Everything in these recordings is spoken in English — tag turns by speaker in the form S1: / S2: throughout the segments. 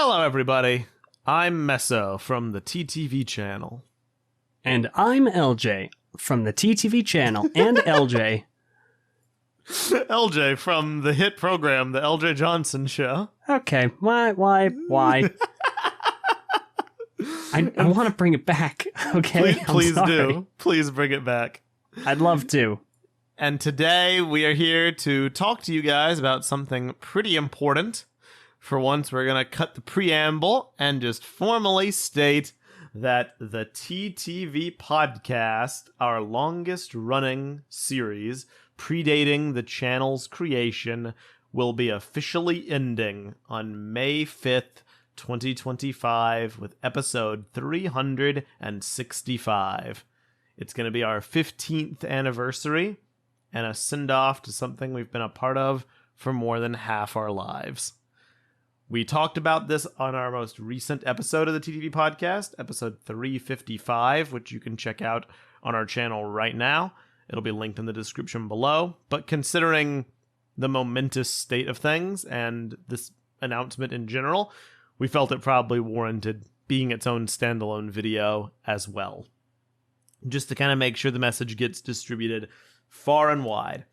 S1: Hello, everybody. I'm Meso from the TTV Channel.
S2: And I'm Eljay from the TTV Channel and Eljay.
S1: Eljay from the hit program, The Eljay Johnson Show.
S2: Okay, why? I want to bring it back, okay?
S1: Please do. Please bring it back.
S2: I'd love to.
S1: And today we are here to talk to you guys about something pretty important. For once, we're going to cut the preamble and just formally state that the TTV Podcast, our longest running series predating the channel's creation, will be officially ending on May 5th, 2025 with episode 365. It's going to be our 15th anniversary and a send-off to something we've been a part of for more than half our lives. We talked about this on our most recent episode of the TTV Podcast, episode 355, which you can check out on our channel right now. It'll be linked in the description below. But considering the momentous state of things and this announcement in general, we felt it probably warranted being its own standalone video as well, just to kind of make sure the message gets distributed far and wide.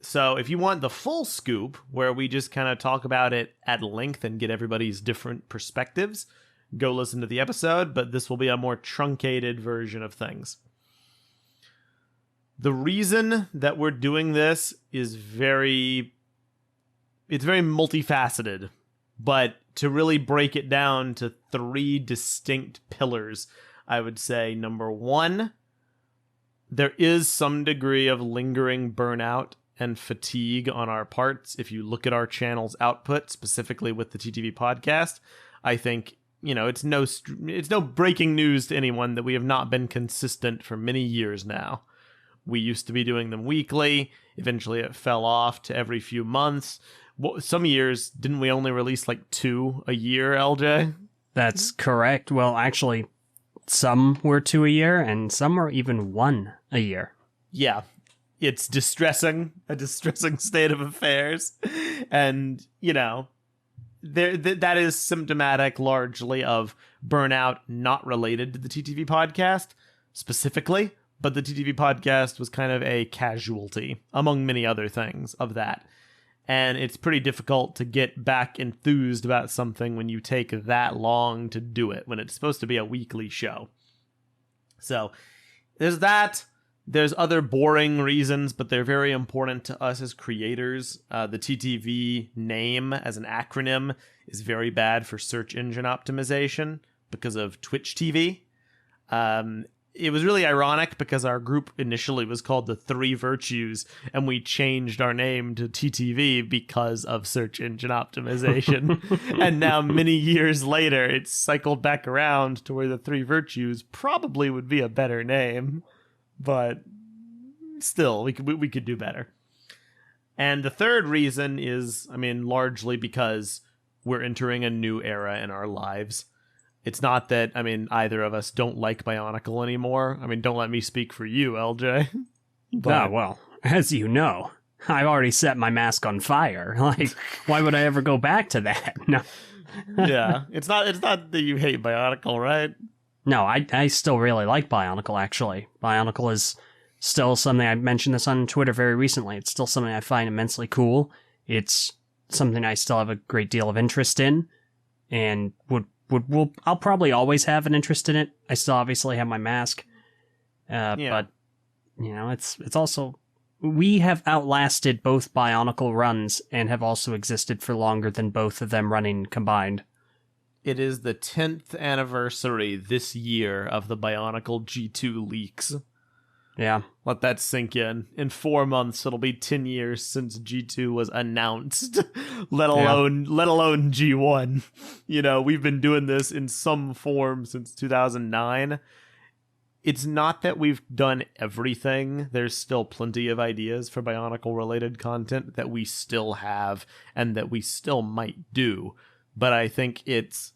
S1: So if you want the full scoop, where we just kind of talk about it at length and get everybody's different perspectives, go listen to the episode, but this will be a more truncated version of things. The reason that we're doing this is very multifaceted, but to really break it down to three distinct pillars, I would say, number one, there is some degree of lingering burnout and fatigue on our parts. If you look at our channel's output, specifically with the TTV Podcast, I think, it's no breaking news to anyone that we have not been consistent for many years now. We used to be doing them weekly. Eventually it fell off to every few months. Some years, didn't we only release like 2 a year, LJ?
S2: That's correct. Well, actually, some were 2 a year and some are even 1 a year.
S1: Yeah. It's a distressing state of affairs. And, that is symptomatic largely of burnout not related to the TTV Podcast specifically, but the TTV Podcast was kind of a casualty, among many other things, of that. And it's pretty difficult to get back enthused about something when you take that long to do it, when it's supposed to be a weekly show. So, there's that. There's other boring reasons, but they're very important to us as creators. The TTV name as an acronym is very bad for search engine optimization because of Twitch TV. It was really ironic because our group initially was called the Three Virtues, and we changed our name to TTV because of search engine optimization. And now, many years later, it's cycled back around to where the Three Virtues probably would be a better name. But still, we could do better. And the third reason is, largely because we're entering a new era in our lives. It's not that, either of us don't like Bionicle anymore. Don't let me speak for you, LJ.
S2: But, well, as you know, I've already set my mask on fire. Why would I ever go back to that? No.
S1: Yeah, it's not that you hate Bionicle, right?
S2: No, I still really like Bionicle, actually. Bionicle is still something, I mentioned this on Twitter very recently, it's still something I find immensely cool. It's something I still have a great deal of interest in, and I'll probably always have an interest in it. I still obviously have my mask. But, it's also, we have outlasted both Bionicle runs and have also existed for longer than both of them running combined.
S1: It is the 10th anniversary this year of the Bionicle G2 leaks.
S2: Yeah.
S1: Let that sink in. In 4 months, it'll be 10 years since G2 was announced, let alone G1. We've been doing this in some form since 2009. It's not that we've done everything. There's still plenty of ideas for Bionicle-related content that we still have and that we still might do. But I think it's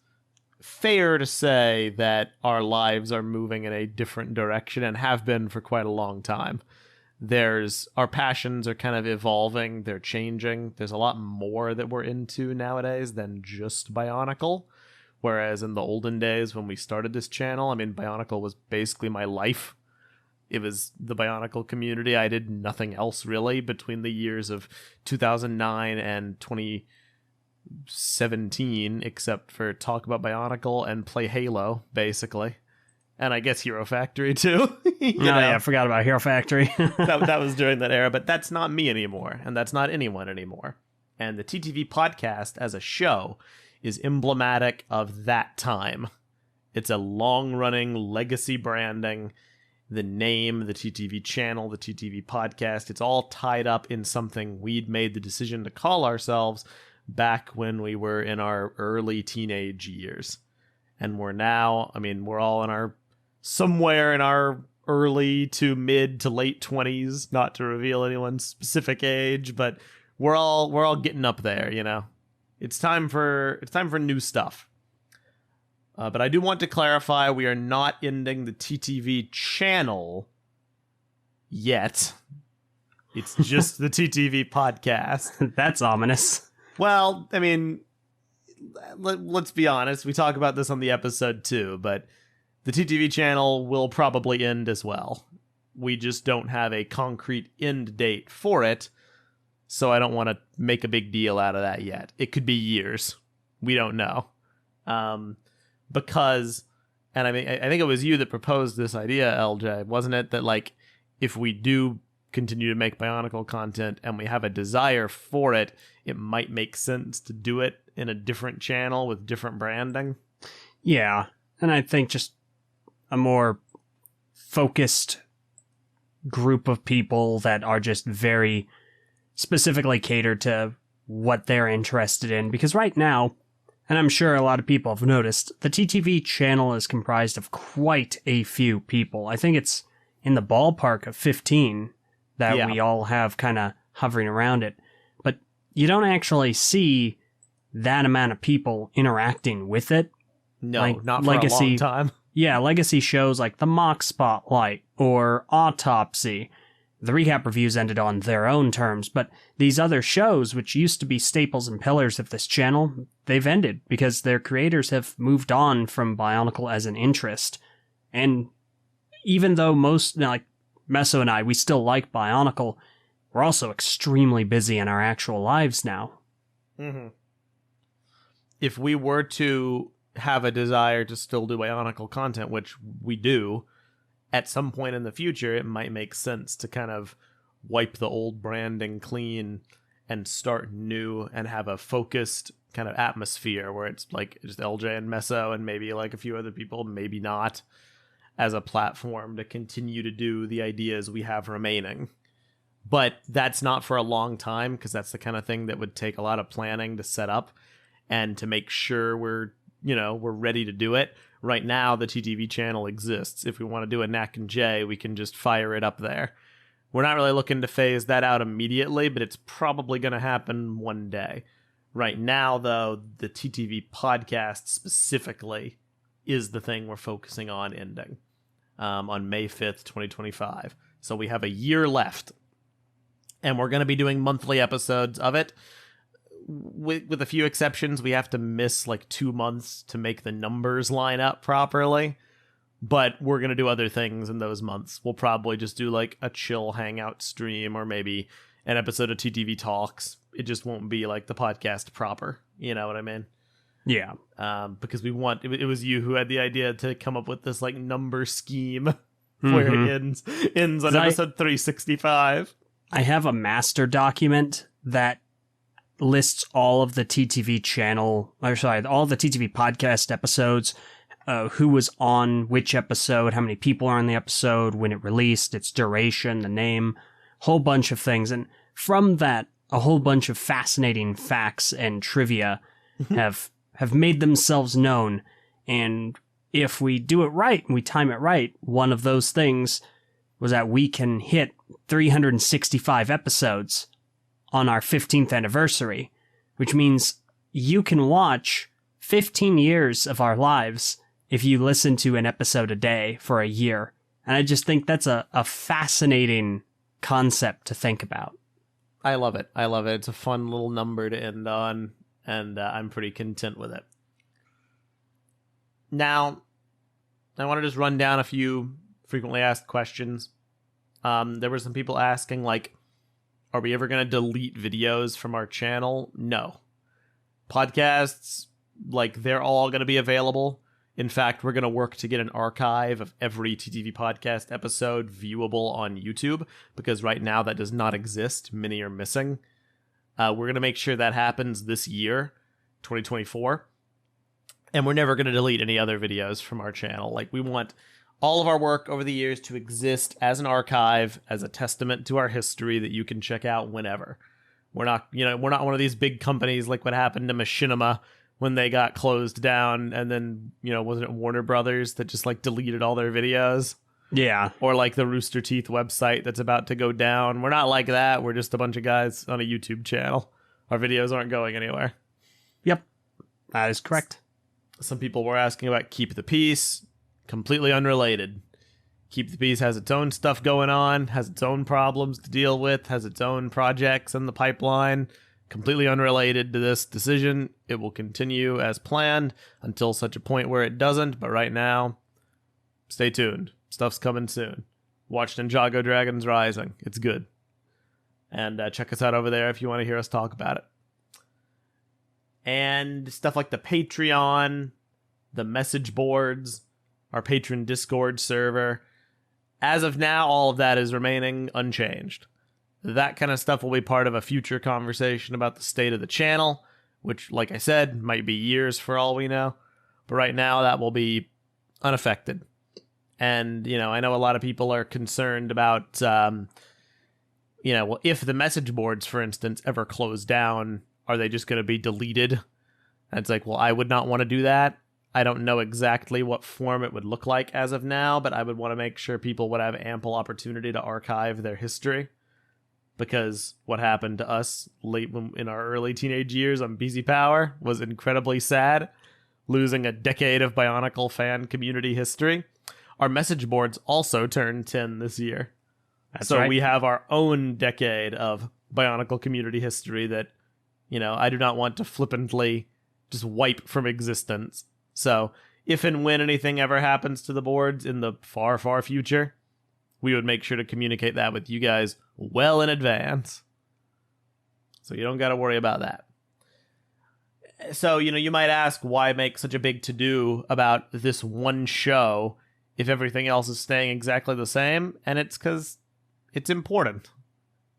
S1: fair to say that our lives are moving in a different direction and have been for quite a long time. Our passions are kind of evolving, they're changing. There's a lot more that we're into nowadays than just Bionicle. Whereas in the olden days when we started this channel, I mean, Bionicle was basically my life. It was the Bionicle community. I did nothing else really between the years of 2009 and 2017, except for talk about Bionicle and play Halo, basically. And I guess Hero Factory too.
S2: Yeah, I forgot about Hero Factory.
S1: that was during that era, but that's not me anymore, and that's not anyone anymore. And the TTV podcast as a show is emblematic of that time. It's a long-running legacy branding. The name, the TTV channel, the TTV podcast, it's all tied up in something we'd made the decision to call ourselves back when we were in our early teenage years. And we're now, I mean, we're all in our, somewhere in our early to mid to late 20s, not to reveal anyone's specific age, but we're all getting up there, you know. It's time for new stuff. But I do want to clarify, we are not ending the TTV channel yet. It's just the TTV podcast.
S2: That's ominous.
S1: Well, I mean, let's be honest. We talk about this on the episode too, but the TTV channel will probably end as well. We just don't have a concrete end date for it, so I don't want to make a big deal out of that yet. It could be years. We don't know. Because, and I mean, I think it was you that proposed this idea, LJ, wasn't it? That like, if we do continue to make Bionicle content and we have a desire for it, it might make sense to do it in a different channel with different branding.
S2: Yeah, and I think just a more focused group of people that are just very specifically catered to what they're interested in. Because right now, and I'm sure a lot of people have noticed, the TTV channel is comprised of quite a few people. I think it's in the ballpark of 15 that we all have kind of hovering around it. But you don't actually see that amount of people interacting with it.
S1: No,
S2: like
S1: not for a long time.
S2: Yeah, legacy shows like The Mock Spotlight or Autopsy. The recap reviews ended on their own terms, but these other shows, which used to be staples and pillars of this channel, they've ended because their creators have moved on from Bionicle as an interest. And even though most, like Meso and I, we still like Bionicle, we're also extremely busy in our actual lives now.
S1: Mm-hmm. If we were to have a desire to still do Bionicle content, which we do, at some point in the future, it might make sense to kind of wipe the old branding clean and start new and have a focused kind of atmosphere where it's like just LJ and Meso and maybe like a few other people, maybe not, as a platform to continue to do the ideas we have remaining. But that's not for a long time, because that's the kind of thing that would take a lot of planning to set up and to make sure we're ready to do it. Right now, the TTV channel exists. If we want to do a Knack and Jay, we can just fire it up there. We're not really looking to phase that out immediately, but it's probably going to happen one day. Right now, though, the TTV podcast specifically is the thing we're focusing on ending on May 5th, 2025. So we have a year left, and we're going to be doing monthly episodes of it. With a few exceptions, we have to miss like 2 months to make the numbers line up properly. But we're going to do other things in those months. We'll probably just do like a chill hangout stream or maybe an episode of TTV Talks. It just won't be like the podcast proper. You know what I mean?
S2: Yeah.
S1: Because it was you who had the idea to come up with this like number scheme where it ends on episode 365.
S2: I have a master document that lists all of the TTV channel, all the TTV podcast episodes, who was on which episode, how many people are on the episode, when it released, its duration, the name, whole bunch of things. And from that, a whole bunch of fascinating facts and trivia have made themselves known. And if we do it right and we time it right, one of those things was that we can hit 365 episodes on our 15th anniversary, which means you can watch 15 years of our lives if you listen to an episode a day for a year. And I just think that's a fascinating concept to think about.
S1: I love it. It's a fun little number to end on, and I'm pretty content with it. Now, I want to just run down a few frequently asked questions. There were some people asking, like, are we ever going to delete videos from our channel? No. Podcasts, like, they're all going to be available. In fact, we're going to work to get an archive of every TTV Podcast episode viewable on YouTube, because right now that does not exist. Many are missing. We're going to make sure that happens this year, 2024. And we're never going to delete any other videos from our channel. Like, we want all of our work over the years to exist as an archive, as a testament to our history that you can check out whenever. We're not one of these big companies like what happened to Machinima when they got closed down, and then, wasn't it Warner Brothers that just, like, deleted all their videos?
S2: Yeah.
S1: Or, like, the Rooster Teeth website that's about to go down. We're not like that. We're just a bunch of guys on a YouTube channel. Our videos aren't going anywhere.
S2: Yep. That is correct.
S1: Some people were asking about Keep the Peace. Completely unrelated. Keep the Peace has its own stuff going on, has its own problems to deal with, has its own projects in the pipeline. Completely unrelated to this decision. It will continue as planned until such a point where it doesn't, but right now, stay tuned. Stuff's coming soon. Watch Ninjago Dragons Rising. It's good. And check us out over there if you want to hear us talk about it. And stuff like the Patreon, the message boards, our patron Discord server. As of now, all of that is remaining unchanged. That kind of stuff will be part of a future conversation about the state of the channel, which, like I said, might be years for all we know. But right now, that will be unaffected. And, I know a lot of people are concerned about, if the message boards, for instance, ever close down, are they just going to be deleted? And it's like, well, I would not want to do that. I don't know exactly what form it would look like as of now, but I would want to make sure people would have ample opportunity to archive their history. Because what happened to us late in our early teenage years on BZ Power was incredibly sad, losing a decade of Bionicle fan community history. Our message boards also turned 10 this year.
S2: That's
S1: so
S2: right.
S1: We have our own decade of Bionicle community history that, I do not want to flippantly just wipe from existence. So if and when anything ever happens to the boards in the far, far future, we would make sure to communicate that with you guys well in advance. So you don't got to worry about that. So, you might ask, why make such a big to-do about this one show if everything else is staying exactly the same? And it's because it's important.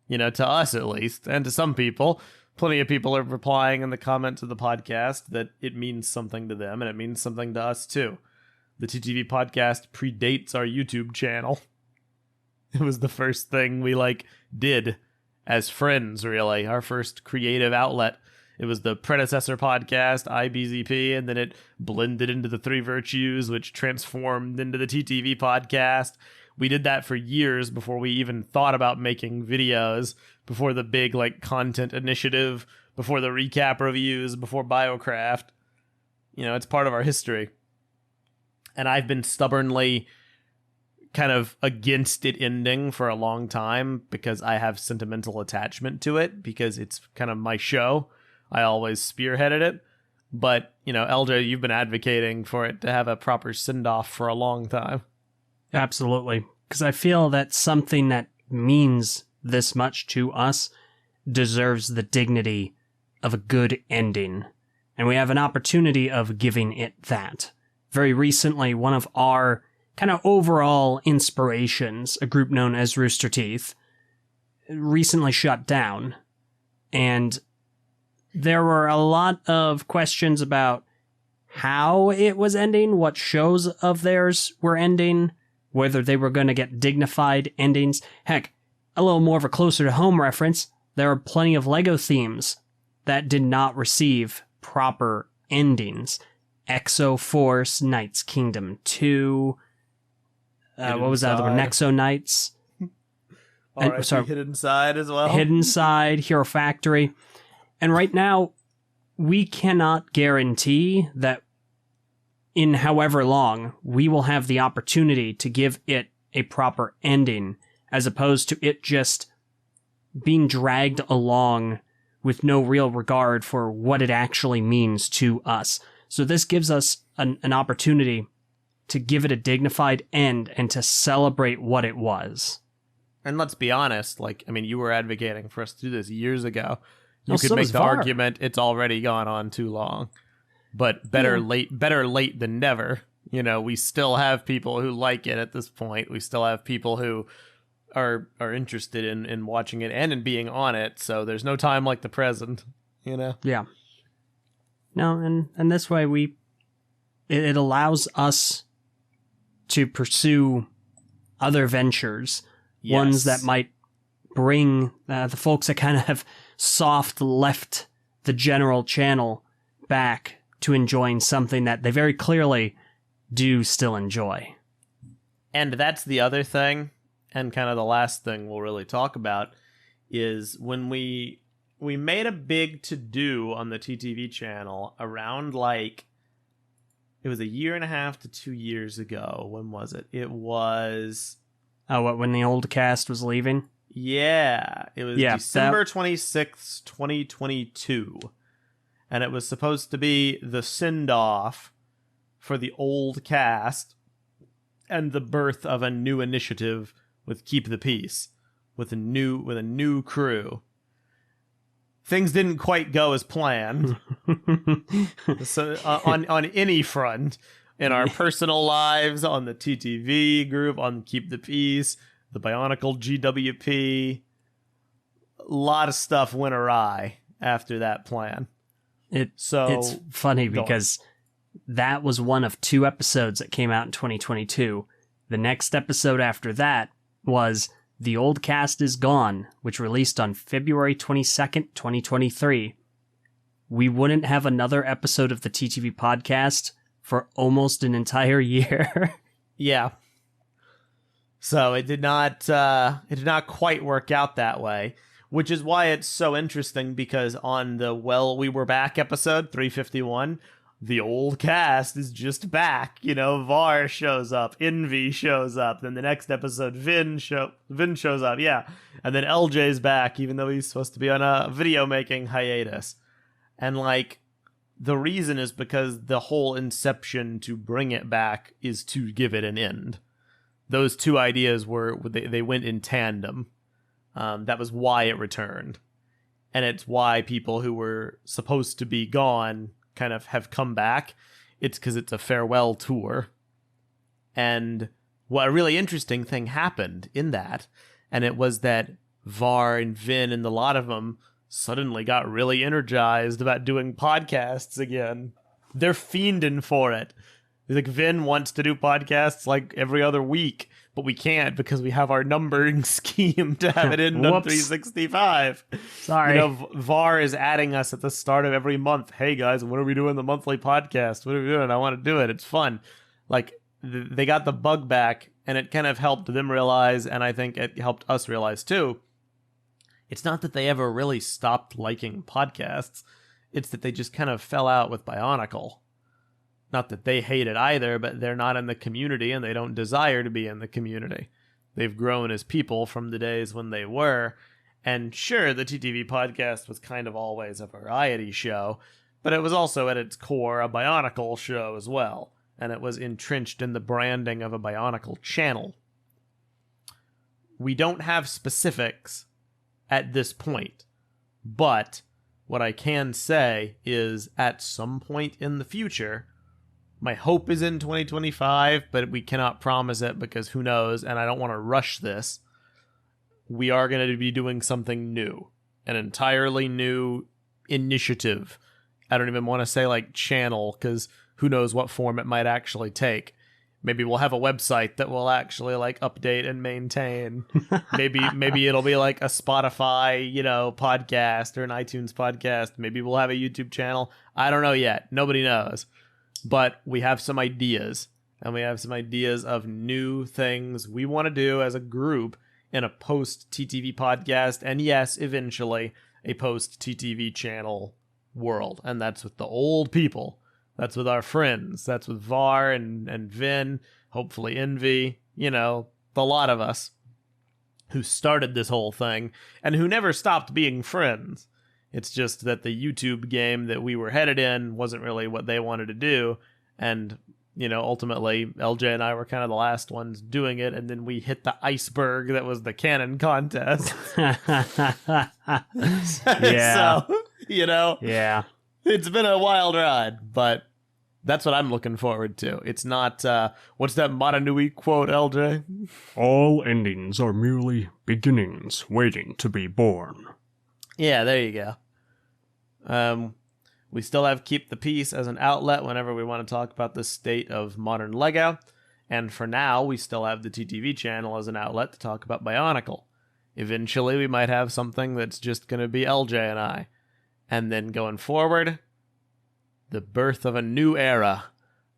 S1: To us at least, and to some people. Plenty of people are replying in the comments of the podcast that it means something to them, and it means something to us too. The TTV Podcast predates our YouTube channel. It was the first thing we, did as friends, really. Our first creative outlet. It was the predecessor podcast, IBZP, and then it blended into the Three Virtues, which transformed into the TTV Podcast. We did that for years before we even thought about making videos, before the big, content initiative, before the recap reviews, before Biocraft. It's part of our history. And I've been stubbornly kind of against it ending for a long time because I have sentimental attachment to it, because it's kind of my show. I always spearheaded it. But, Eljay, you've been advocating for it to have a proper send-off for a long time.
S2: Absolutely. Because I feel that something that means this much to us deserves the dignity of a good ending. And we have an opportunity of giving it that. Very recently, one of our kind of overall inspirations, a group known as Rooster Teeth, recently shut down. And there were a lot of questions about how it was ending, what shows of theirs were ending, whether they were going to get dignified endings. Heck, a little more of a closer to home reference, there are plenty of LEGO themes that did not receive proper endings. Exo Force, Knights Kingdom 2, what was that other one? Nexo Knights.
S1: Hidden Side as well.
S2: Hidden Side, Hero Factory. And right now, we cannot guarantee that in however long, we will have the opportunity to give it a proper ending, as opposed to it just being dragged along with no real regard for what it actually means to us. So this gives us an opportunity to give it a dignified end and to celebrate what it was.
S1: And let's be honest, like, I mean, you were advocating for us to do this years ago. You
S2: Well,
S1: could
S2: so
S1: make
S2: was
S1: the
S2: VAR.
S1: argument it's already gone on too long. But better late than never. You know, we still have people who like it at this point. We still have people who are interested in watching it and in being on it. So there's no time like the present, you know?
S2: Yeah. No, and this way it allows us to pursue other ventures, ones that might bring the folks that kind of have soft left the general channel back to enjoying something that they very clearly do still enjoy.
S1: And that's the other thing, and kind of the last thing we'll really talk about, is when we made a big to-do on the TTV channel around, like, it was a year and a half to 2 years ago. When was it? It was...
S2: Oh, what, when the old cast was leaving?
S1: Yeah, it was December 26th, 2022. And it was supposed to be the send-off for the old cast and the birth of a new initiative with Keep the Peace, with a new crew. Things didn't quite go as planned. So on any front, in our personal lives, on the TTV group, on Keep the Peace, the Bionicle GWP, a lot of stuff went awry after that plan.
S2: It's funny because that was one of 2 episodes that came out in 2022. The next episode after that was The Old Cast is Gone, which released on February 22nd, 2023. We wouldn't have another episode of the TTV podcast for almost an entire year.
S1: Yeah. So it did not quite work out that way, which is why it's so interesting, because on the We Were Back episode 351, the old cast is just back. You know, VAR shows up, Envy shows up, then the next episode Vin shows up, yeah. And then Eljay's back, even though he's supposed to be on a video making hiatus. And like, the reason is because the whole inception to bring it back is to give it an end. Those two ideas they went in tandem. That was why it returned. And it's why people who were supposed to be gone kind of have come back. It's because it's a farewell tour. And what a really interesting thing happened in that, and it was that VAR and Vin and a lot of them suddenly got really energized about doing podcasts again. They're fiending for it. Like, Vin wants to do podcasts like every other week, but we can't because we have our numbering scheme to have it in on 365.
S2: Sorry.
S1: You know, VAR is adding us at the start of every month. Hey guys, when are we doing the monthly podcast? What are we doing? I want to do it. It's fun. Like, they got the bug back, and it kind of helped them realize, and I think it helped us realize too, it's not that they ever really stopped liking podcasts. It's that they just kind of fell out with Bionicle. Not that they hate it either, but they're not in the community and they don't desire to be in the community. They've grown as people from the days when they were. And sure, the TTV podcast was kind of always a variety show, but it was also at its core a Bionicle show as well. And it was entrenched in the branding of a Bionicle channel. We don't have specifics at this point, but what I can say is at some point in the future, my hope is in 2025, but we cannot promise it because who knows, and I don't want to rush this. We are going to be doing something new, an entirely new initiative. I don't even want to say like channel, because who knows what form it might actually take. Maybe we'll have a website that will actually like update and maintain. Maybe it'll be like a Spotify, podcast, or an iTunes podcast. Maybe we'll have a YouTube channel. I don't know yet. Nobody knows. But we have some ideas, and we have some ideas of new things we want to do as a group in a post-TTV podcast, and yes, eventually, a post-TTV channel world. And that's with the old people. That's with our friends. That's with VAR and Vin, hopefully Envy, the lot of us who started this whole thing and who never stopped being friends. It's just that the YouTube game that we were headed in wasn't really what they wanted to do, And, ultimately, LJ and I were kind of the last ones doing it, and then we hit the iceberg that was the canon contest.
S2: Yeah.
S1: So,
S2: Yeah.
S1: it's been a wild ride, but that's what I'm looking forward to. It's not, what's that Matanui quote, LJ?
S2: All endings are merely beginnings waiting to be born.
S1: Yeah, there you go. We still have Keep the Peace as an outlet whenever we want to talk about the state of modern Lego. And for now, we still have the TTV channel as an outlet to talk about Bionicle. Eventually, we might have something that's just going to be LJ and I. And then going forward, the birth of a new era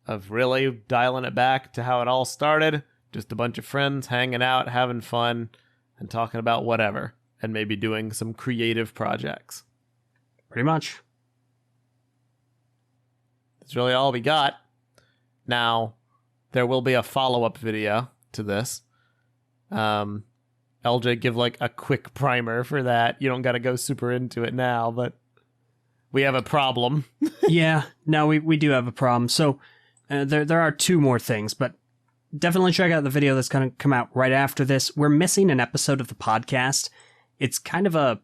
S1: of really dialing it back to how it all started. Just a bunch of friends hanging out, having fun, and talking about whatever. And maybe doing some creative projects.
S2: Pretty much.
S1: That's really all we got. Now, there will be a follow-up video to this. LJ, give like a quick primer for that. You don't got to go super into it now, but we have a problem.
S2: Yeah, no, we do have a problem. So there are two more things, but definitely check out the video that's going to come out right after this. We're missing an episode of the podcast. It's kind of a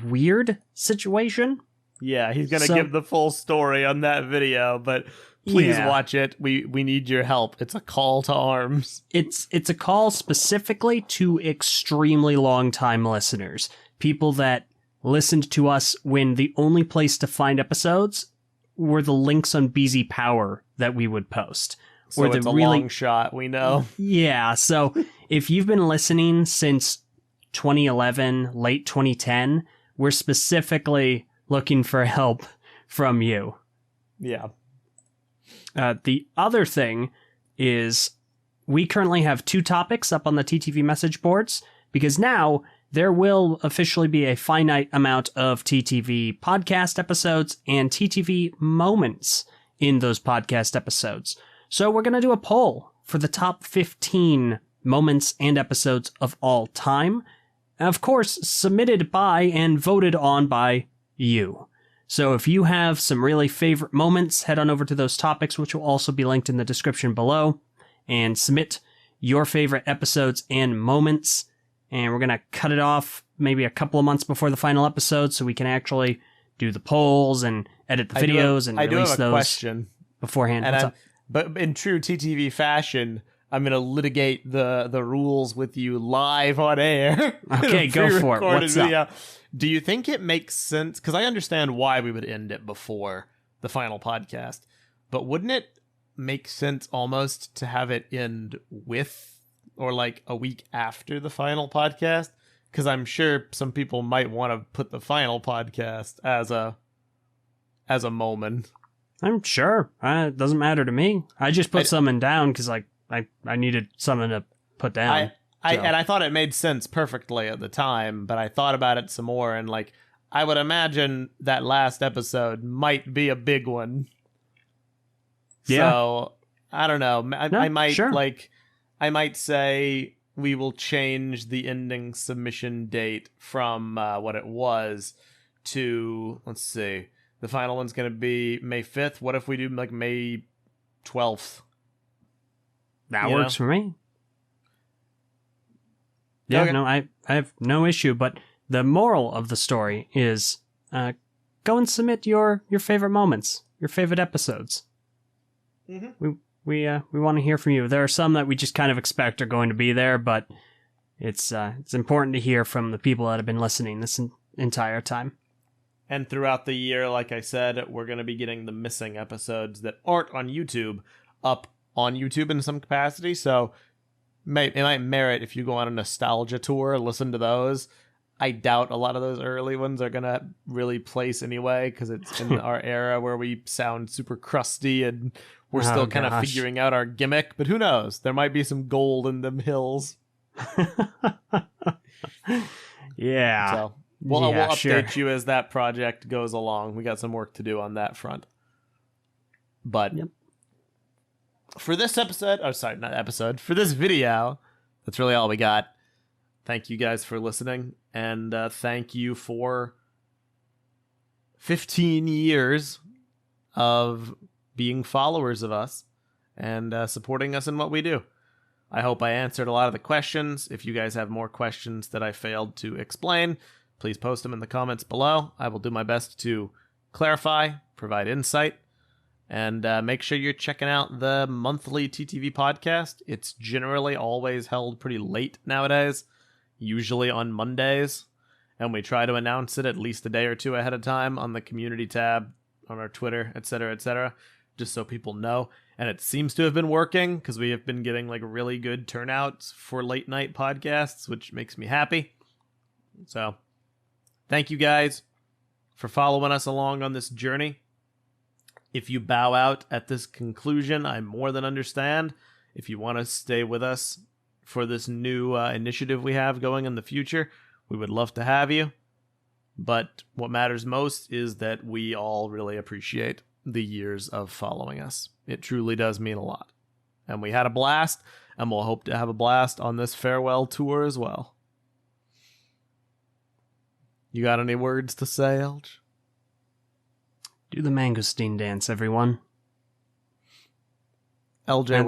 S2: weird situation.
S1: Yeah, he's going to give the full story on that video, but please watch it. We need your help. It's a call to arms.
S2: It's a call specifically to extremely long-time listeners. People that listened to us when the only place to find episodes were the links on BZ Power that we would post.
S1: So it's a long shot, we know.
S2: Yeah, so if you've been listening since 2011, late 2010, we're specifically looking for help from you.
S1: Yeah.
S2: The other thing is we currently have 2 topics up on the TTV message boards because now there will officially be a finite amount of TTV podcast episodes and TTV moments in those podcast episodes. So we're going to do a poll for the top 15 moments and episodes of all time. Of course, submitted by and voted on by you. So if you have some really favorite moments, head on over to those topics, which will also be linked in the description below, and submit your favorite episodes and moments. And we're going to cut it off maybe a couple of months before the final episode so we can actually do the polls and edit the videos and release those
S1: question
S2: beforehand.
S1: But in true TTV fashion, I'm going to litigate the rules with you live on air.
S2: Okay, go for it. What's up?
S1: Do you think it makes sense? Because I understand why we would end it before the final podcast, but wouldn't it make sense almost to have it end with or like a week after the final podcast? Because I'm sure some people might want to put the final podcast as a moment.
S2: I'm sure. It doesn't matter to me. I just put something down because I needed something to put down.
S1: And I thought it made sense perfectly at the time, but I thought about it some more, and like I would imagine that last episode might be a big one. Yeah. So I don't know. I might I might say we will change the ending submission date from what it was to, let's see, the final one's going to be May 5th. What if we do like May 12th?
S2: That works for me. Yeah, okay. No, I have no issue, but the moral of the story is go and submit your favorite moments, your favorite episodes. Mm-hmm. We want to hear from you. There are some that we just kind of expect are going to be there, but it's important to hear from the people that have been listening this entire time.
S1: And throughout the year, like I said, we're going to be getting the missing episodes that aren't on YouTube up on YouTube in some capacity, so it might merit if you go on a nostalgia tour, listen to those. I doubt a lot of those early ones are going to really place anyway, because it's in our era where we sound super crusty and we're still kind of figuring out our gimmick, but who knows? There might be some gold in them hills.
S2: Yeah.
S1: So we'll update you as that project goes along. We got some work to do on that front. But for this episode, for this video, that's really all we got. Thank you guys for listening, and thank you for 15 years of being followers of us and supporting us in what we do. I hope I answered a lot of the questions. If you guys have more questions that I failed to explain, please post them in the comments below. I will do my best to clarify, provide insight, and make sure you're checking out the monthly TTV podcast. It's generally always held pretty late nowadays, usually on Mondays, and we try to announce it at least a day or two ahead of time on the community tab, on our Twitter, etc., just so people know. And it seems to have been working because we have been getting like really good turnouts for late night podcasts, which makes me happy. So thank you guys for following us along on this journey. If you bow out at this conclusion, I more than understand. If you want to stay with us for this new initiative we have going in the future, we would love to have you. But what matters most is that we all really appreciate the years of following us. It truly does mean a lot. And we had a blast, and we'll hope to have a blast on this farewell tour as well. You got any words to say, Elj?
S2: Do the mangosteen dance, everyone.
S1: LJ,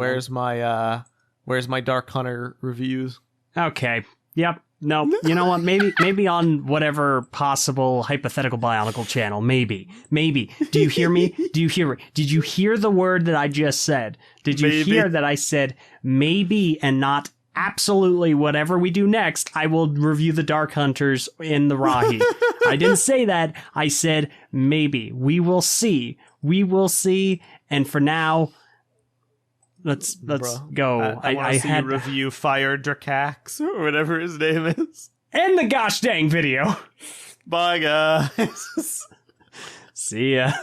S1: where's my Dark Hunter reviews?
S2: Okay. Yep. No, you know what? Maybe on whatever possible hypothetical Bionicle channel. Maybe. Do you hear me? Did you hear the word that I just said? Did you hear that I said maybe and not absolutely whatever we do next? I will review the Dark Hunters in the Rahi. I didn't say that. I said maybe. We will see. And for now, let's go.
S1: I want to see you review Fire Dracax or whatever his name is.
S2: End the gosh dang video.
S1: Bye, guys.
S2: See ya.